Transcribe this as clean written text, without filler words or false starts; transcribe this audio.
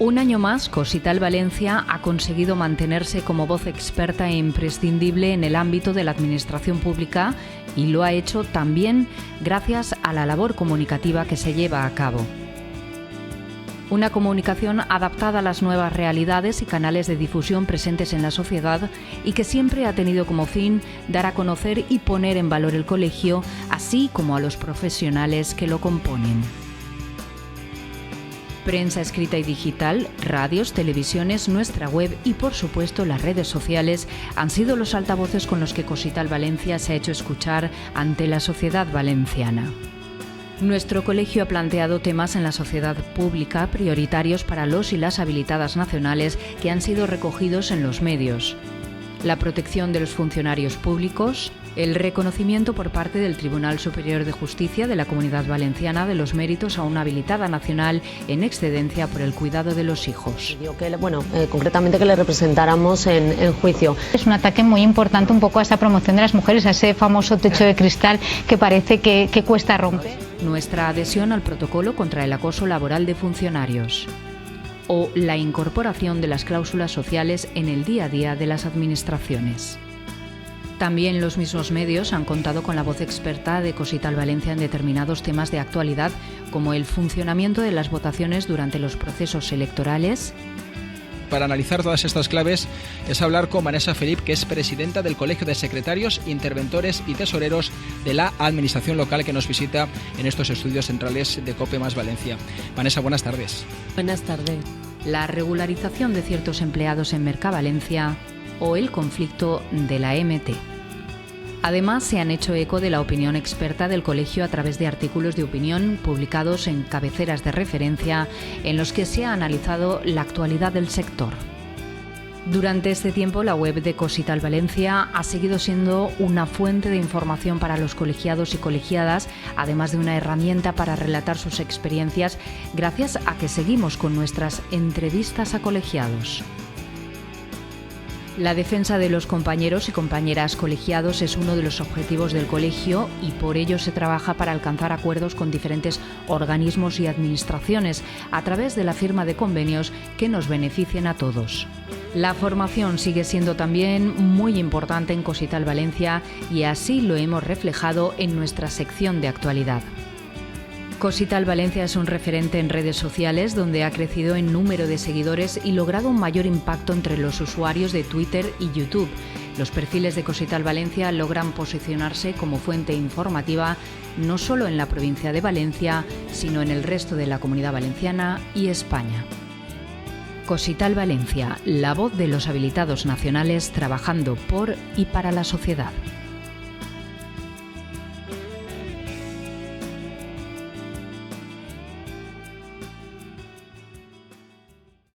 Un año más, Cosital Valencia ha conseguido mantenerse como voz experta e imprescindible en el ámbito de la administración pública y lo ha hecho también gracias a la labor comunicativa que se lleva a cabo. Una comunicación adaptada a las nuevas realidades y canales de difusión presentes en la sociedad y que siempre ha tenido como fin dar a conocer y poner en valor el colegio, así como a los profesionales que lo componen. Prensa escrita y digital, radios, televisiones, nuestra web y, por supuesto, las redes sociales han sido los altavoces con los que Cosital Valencia se ha hecho escuchar ante la sociedad valenciana. Nuestro colegio ha planteado temas en la sociedad pública prioritarios para los y las habilitadas nacionales que han sido recogidos en los medios. La protección de los funcionarios públicos, el reconocimiento por parte del Tribunal Superior de Justicia de la Comunidad Valenciana de los méritos a una habilitada nacional en excedencia por el cuidado de los hijos. Concretamente que le representáramos en juicio. Es un ataque muy importante un poco a esa promoción de las mujeres, a ese famoso techo de cristal que parece que cuesta romper. Nuestra adhesión al protocolo contra el acoso laboral de funcionarios. O la incorporación de las cláusulas sociales en el día a día de las administraciones. También los mismos medios han contado con la voz experta de Cosital Valencia en determinados temas de actualidad, como el funcionamiento de las votaciones durante los procesos electorales. Para analizar todas estas claves es hablar con Vanessa Felip, que es presidenta del Colegio de Secretarios, Interventores y Tesoreros de la Administración Local, que nos visita en estos estudios centrales de COPE más Valencia. Vanessa, buenas tardes. Buenas tardes. La regularización de ciertos empleados en Mercavalencia o el conflicto de la MT. Además, se han hecho eco de la opinión experta del colegio a través de artículos de opinión publicados en cabeceras de referencia en los que se ha analizado la actualidad del sector. Durante este tiempo, la web de Cosital Valencia ha seguido siendo una fuente de información para los colegiados y colegiadas, además de una herramienta para relatar sus experiencias, gracias a que seguimos con nuestras entrevistas a colegiados. La defensa de los compañeros y compañeras colegiados es uno de los objetivos del colegio y por ello se trabaja para alcanzar acuerdos con diferentes organismos y administraciones a través de la firma de convenios que nos beneficien a todos. La formación sigue siendo también muy importante en Cosital Valencia y así lo hemos reflejado en nuestra sección de actualidad. Cosital Valencia es un referente en redes sociales donde ha crecido en número de seguidores y logrado un mayor impacto entre los usuarios de Twitter y YouTube. Los perfiles de Cosital Valencia logran posicionarse como fuente informativa no solo en la provincia de Valencia, sino en el resto de la Comunidad Valenciana y España. Cosital Valencia, la voz de los habilitados nacionales trabajando por y para la sociedad.